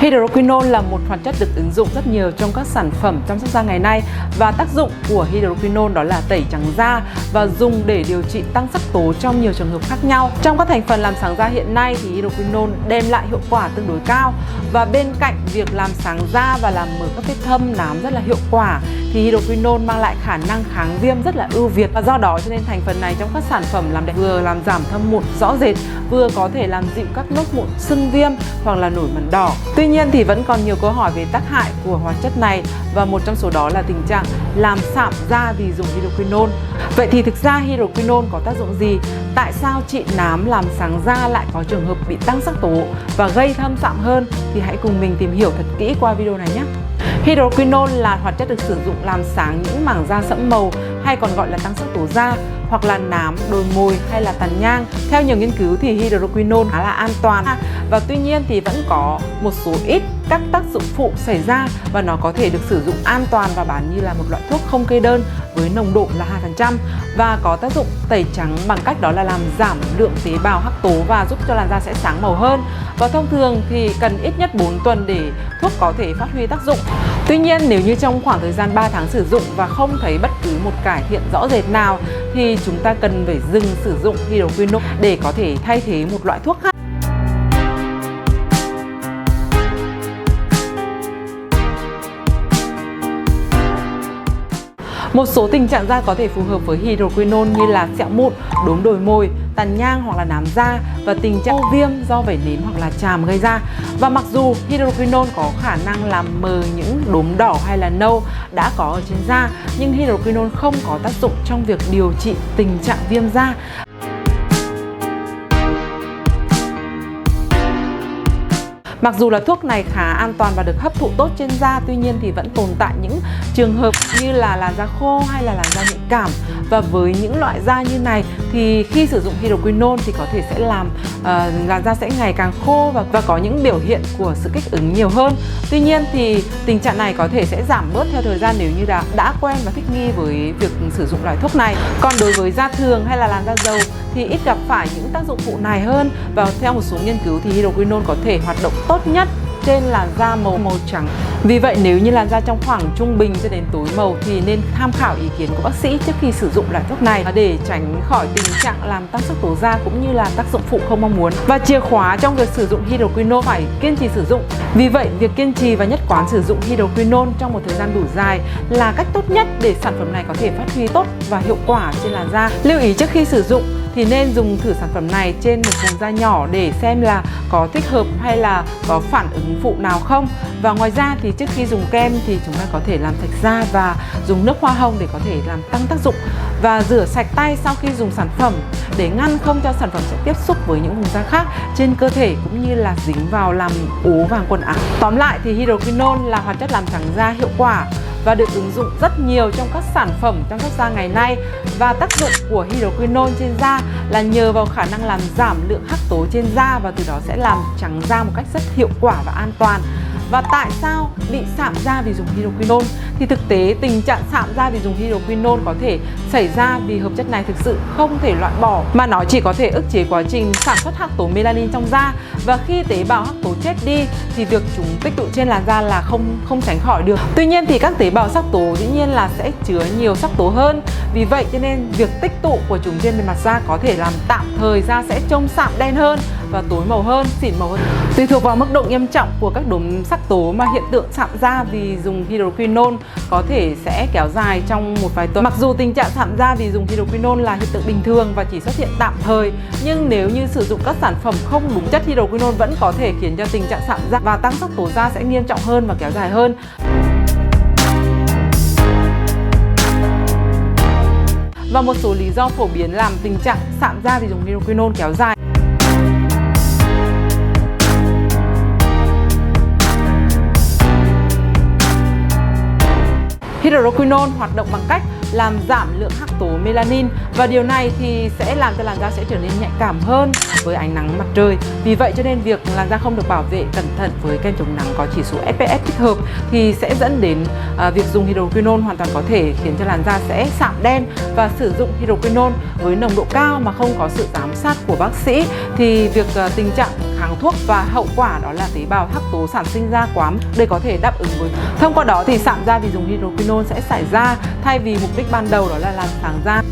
Hydroquinone là một hoạt chất được ứng dụng rất nhiều trong các sản phẩm chăm sóc da ngày nay, và tác dụng của hydroquinone đó là tẩy trắng da và dùng để điều trị tăng sắc tố trong nhiều trường hợp khác nhau. Trong các thành phần làm sáng da hiện nay thì hydroquinone đem lại hiệu quả tương đối cao, và bên cạnh việc làm sáng da và làm mở các vết thâm nám rất là hiệu quả thì hydroquinone mang lại khả năng kháng viêm rất là ưu việt, và do đó cho nên thành phần này trong các sản phẩm làm đẹp vừa làm giảm thâm mụn rõ rệt, vừa có thể làm dịu các nốt mụn sưng viêm hoặc là nổi mẩn đỏ. Tuy nhiên thì vẫn còn nhiều câu hỏi về tác hại của hoạt chất này, và một trong số đó là tình trạng làm sạm da vì dùng hydroquinone. Vậy thì thực ra hydroquinone có tác dụng gì? Tại sao trị nám làm sáng da lại có trường hợp bị tăng sắc tố và gây thâm sạm hơn? Thì hãy cùng mình tìm hiểu thật kỹ qua video này nhé. Hydroquinone là hoạt chất được sử dụng làm sáng những mảng da sẫm màu, hay còn gọi là tăng sắc tố da, hoặc là nám, đồi mồi hay là tàn nhang. Theo nhiều nghiên cứu thì hydroquinone khá là an toàn, và tuy nhiên thì vẫn có một số ít các tác dụng phụ xảy ra, và nó có thể được sử dụng an toàn và bán như là một loại thuốc không kê đơn với nồng độ là 2%, và có tác dụng tẩy trắng bằng cách đó là làm giảm lượng tế bào hắc tố và giúp cho làn da sẽ sáng màu hơn. Và thông thường thì cần ít nhất 4 tuần để thuốc có thể phát huy tác dụng. Tuy nhiên nếu như trong khoảng thời gian 3 tháng sử dụng và không thấy bất cứ một cải thiện rõ rệt nào thì chúng ta cần phải dừng sử dụng hydroquinone để có thể thay thế một loại thuốc khác. Một số tình trạng da có thể phù hợp với hydroquinone như là sẹo mụn, đốm đồi mồi, tàn nhang hoặc là nám da, và tình trạng viêm do vẩy nến hoặc là chàm gây ra. Và mặc dù hydroquinone có khả năng làm mờ những đốm đỏ hay là nâu đã có ở trên da, nhưng hydroquinone không có tác dụng trong việc điều trị tình trạng viêm da. Mặc dù là thuốc này khá an toàn và được hấp thụ tốt trên da, tuy nhiên thì vẫn tồn tại những trường hợp như là làn da khô hay là làn da nhạy cảm. Và với những loại da như này thì khi sử dụng hydroquinone thì có thể sẽ làm làn da sẽ ngày càng khô và có những biểu hiện của sự kích ứng nhiều hơn. Tuy nhiên thì tình trạng này có thể sẽ giảm bớt theo thời gian nếu như đã quen và thích nghi với việc sử dụng loại thuốc này. Còn đối với da thường hay là làn da dầu thì ít gặp phải những tác dụng phụ này hơn, và theo một số nghiên cứu thì hydroquinone có thể hoạt động tốt nhất trên làn da màu trắng. Vì vậy nếu như làn da trong khoảng trung bình cho đến tối màu thì nên tham khảo ý kiến của bác sĩ trước khi sử dụng loại thuốc này để tránh khỏi tình trạng làm tăng sắc tố da cũng như là tác dụng phụ không mong muốn. Và chìa khóa trong việc sử dụng hydroquinone phải kiên trì sử dụng. Vì vậy việc kiên trì và nhất quán sử dụng hydroquinone trong một thời gian đủ dài là cách tốt nhất để sản phẩm này có thể phát huy tốt và hiệu quả trên làn da. Lưu ý trước khi sử dụng thì nên dùng thử sản phẩm này trên một vùng da nhỏ để xem là có thích hợp hay là có phản ứng phụ nào không. Và ngoài ra thì trước khi dùng kem thì chúng ta có thể làm sạch da và dùng nước hoa hồng để có thể làm tăng tác dụng, và rửa sạch tay sau khi dùng sản phẩm để ngăn không cho sản phẩm sẽ tiếp xúc với những vùng da khác trên cơ thể cũng như là dính vào làm ố vàng quần áo. Tóm lại thì hydroquinone là hoạt chất làm trắng da hiệu quả và được ứng dụng rất nhiều trong các sản phẩm chăm sóc da ngày nay. Và tác dụng của hydroquinone trên da là nhờ vào khả năng làm giảm lượng hắc tố trên da, và từ đó sẽ làm trắng da một cách rất hiệu quả và an toàn. Và tại sao bị sạm da vì dùng hydroquinone? Thì thực tế tình trạng sạm da vì dùng hydroquinone có thể xảy ra vì hợp chất này thực sự không thể loại bỏ, mà nó chỉ có thể ức chế quá trình sản xuất hắc tố melanin trong da. Và khi tế bào hắc tố chết đi thì việc chúng tích tụ trên làn da là không tránh khỏi được. Tuy nhiên thì các tế bào sắc tố dĩ nhiên là sẽ chứa nhiều sắc tố hơn. Vì vậy cho nên việc tích tụ của chúng trên bề mặt da có thể làm tạm thời da sẽ trông sạm đen hơn và tối màu hơn, xỉn màu hơn. Tùy thuộc vào mức độ nghiêm trọng của các đốm sắc tố mà hiện tượng sạm da vì dùng hydroquinone có thể sẽ kéo dài trong một vài tuần. Mặc dù tình trạng sạm da vì dùng hydroquinone là hiện tượng bình thường và chỉ xuất hiện tạm thời, nhưng nếu như sử dụng các sản phẩm không đúng chất hydroquinone vẫn có thể khiến cho tình trạng sạm da và tăng sắc tố da sẽ nghiêm trọng hơn và kéo dài hơn. Và một số lý do phổ biến làm tình trạng sạm da vì dùng hydroquinone kéo dài. Hydroquinone hoạt động bằng cách làm giảm lượng hắc tố melanin, và điều này thì sẽ làm cho làn da sẽ trở nên nhạy cảm hơn với ánh nắng mặt trời. Vì vậy cho nên việc làn da không được bảo vệ cẩn thận với kem chống nắng có chỉ số SPF thích hợp thì sẽ dẫn đến việc dùng hydroquinone hoàn toàn có thể khiến cho làn da sẽ sạm đen. Và sử dụng hydroquinone với nồng độ cao mà không có sự giám sát của bác sĩ thì việc tình trạng kháng thuốc và hậu quả đó là tế bào hắc tố sản sinh ra quá để có thể đáp ứng với. Thông qua đó thì sạm da vì dùng hydroquinone sẽ xảy ra thay vì mục đích ban đầu đó là làm sáng da.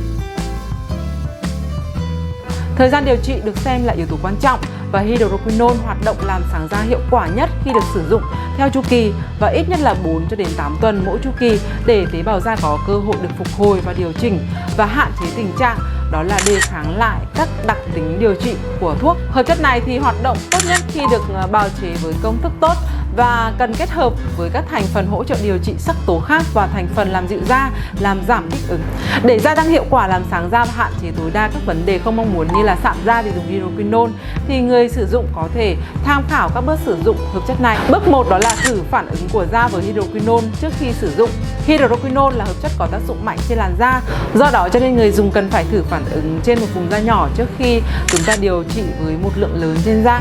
Thời gian điều trị được xem là yếu tố quan trọng và hydroquinone hoạt động làm sáng da hiệu quả nhất khi được sử dụng theo chu kỳ và ít nhất là 4 cho đến 8 tuần mỗi chu kỳ để tế bào da có cơ hội được phục hồi và điều chỉnh và hạn chế tình trạng đó là đề kháng lại các đặc tính điều trị của thuốc. Hợp chất này thì hoạt động tốt nhất khi được bào chế với công thức tốt và cần kết hợp với các thành phần hỗ trợ điều trị sắc tố khác và thành phần làm dịu da, làm giảm kích ứng. Để gia tăng hiệu quả làm sáng da và hạn chế tối đa các vấn đề không mong muốn như là sạm da vì dùng hydroquinone thì người sử dụng có thể tham khảo các bước sử dụng hợp chất này. Bước 1 đó là thử phản ứng của da với hydroquinone trước khi sử dụng. Hydroquinone là hợp chất có tác dụng mạnh trên làn da, do đó cho nên người dùng cần phải thử phản ứng trên một vùng da nhỏ trước khi chúng ta điều trị với một lượng lớn trên da.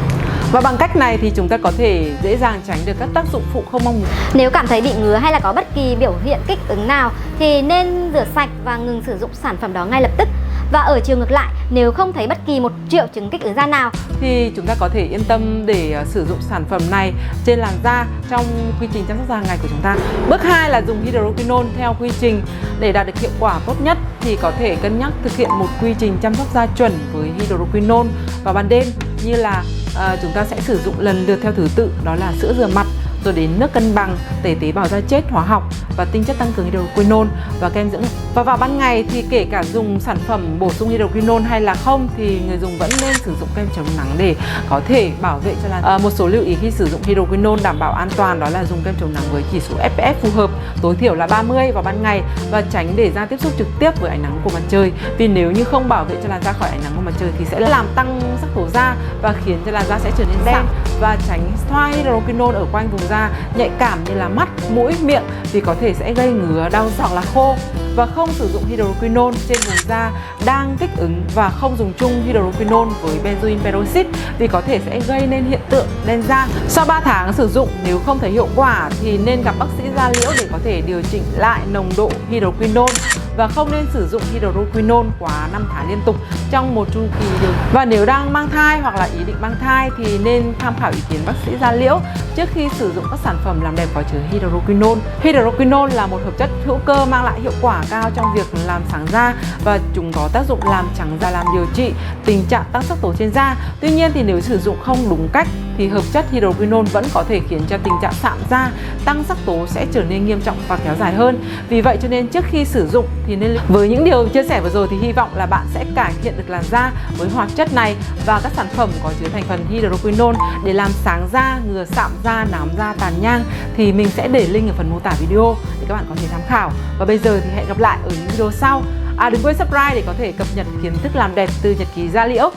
Và bằng cách này thì chúng ta có thể dễ dàng tránh được các tác dụng phụ không mong muốn. Nếu cảm thấy bị ngứa hay là có bất kỳ biểu hiện kích ứng nào thì nên rửa sạch và ngừng sử dụng sản phẩm đó ngay lập tức. Và ở chiều ngược lại, nếu không thấy bất kỳ một triệu chứng kích ứng da nào thì chúng ta có thể yên tâm để sử dụng sản phẩm này trên làn da trong quy trình chăm sóc da hàng ngày của chúng ta. Bước 2 là dùng hydroquinone theo quy trình. Để đạt được hiệu quả tốt nhất thì có thể cân nhắc thực hiện một quy trình chăm sóc da chuẩn với hydroquinone vào ban đêm, như là chúng ta sẽ sử dụng lần lượt theo thứ tự đó là sữa rửa mặt, rồi đến nước cân bằng, tẩy tế bào da chết hóa học và tinh chất tăng cường hydroquinone và kem dưỡng. Và vào ban ngày thì kể cả dùng sản phẩm bổ sung hydroquinone hay là không thì người dùng vẫn nên sử dụng kem chống nắng để có thể bảo vệ cho làn. Một số lưu ý khi sử dụng hydroquinone đảm bảo an toàn đó là dùng kem chống nắng với chỉ số SPF phù hợp, tối thiểu là 30 vào ban ngày và tránh để da tiếp xúc trực tiếp với ánh nắng của mặt trời. Vì nếu như không bảo vệ cho làn da khỏi ánh nắng của mặt trời thì sẽ làm tăng sắc tố da và khiến cho làn da sẽ trở nên đen, và tránh thoa hydroquinone ở quanh vùng da nhạy cảm như là mắt, mũi, miệng vì có thể sẽ gây ngứa, đau hoặc là khô. Và không sử dụng hydroquinone trên vùng da đang kích ứng và không dùng chung hydroquinone với benzoyl peroxide vì có thể sẽ gây nên hiện tượng đen da. Sau 3 tháng sử dụng nếu không thấy hiệu quả thì nên gặp bác sĩ da liễu để có thể điều chỉnh lại nồng độ hydroquinone và không nên sử dụng hydroquinone quá 5 tháng liên tục trong một chu kỳ điều. Và nếu đang mang thai hoặc là ý định mang thai thì nên tham khảo ý kiến bác sĩ da liễu trước khi sử dụng các sản phẩm làm đẹp có chứa hydroquinone. Hydroquinone là một hợp chất hữu cơ mang lại hiệu quả cao trong việc làm sáng da và chúng có tác dụng làm trắng da, làm điều trị tình trạng tăng sắc tố trên da. Tuy nhiên thì nếu sử dụng không đúng cách thì hợp chất hydroquinone vẫn có thể khiến cho tình trạng sạm da, tăng sắc tố sẽ trở nên nghiêm trọng và kéo dài hơn. Vì vậy cho nên trước khi sử dụng thì nên. Với những điều chia sẻ vừa rồi thì hy vọng là bạn sẽ cải thiện được làn da với hoạt chất này và các sản phẩm có chứa thành phần hydroquinone để làm sáng da, ngừa sạm da, nám da, tàn nhang. Thì mình sẽ để link ở phần mô tả video để các bạn có thể tham khảo. Và bây giờ thì hẹn gặp lại ở những video sau. Đừng quên subscribe để có thể cập nhật kiến thức làm đẹp từ Nhật ký da liễu.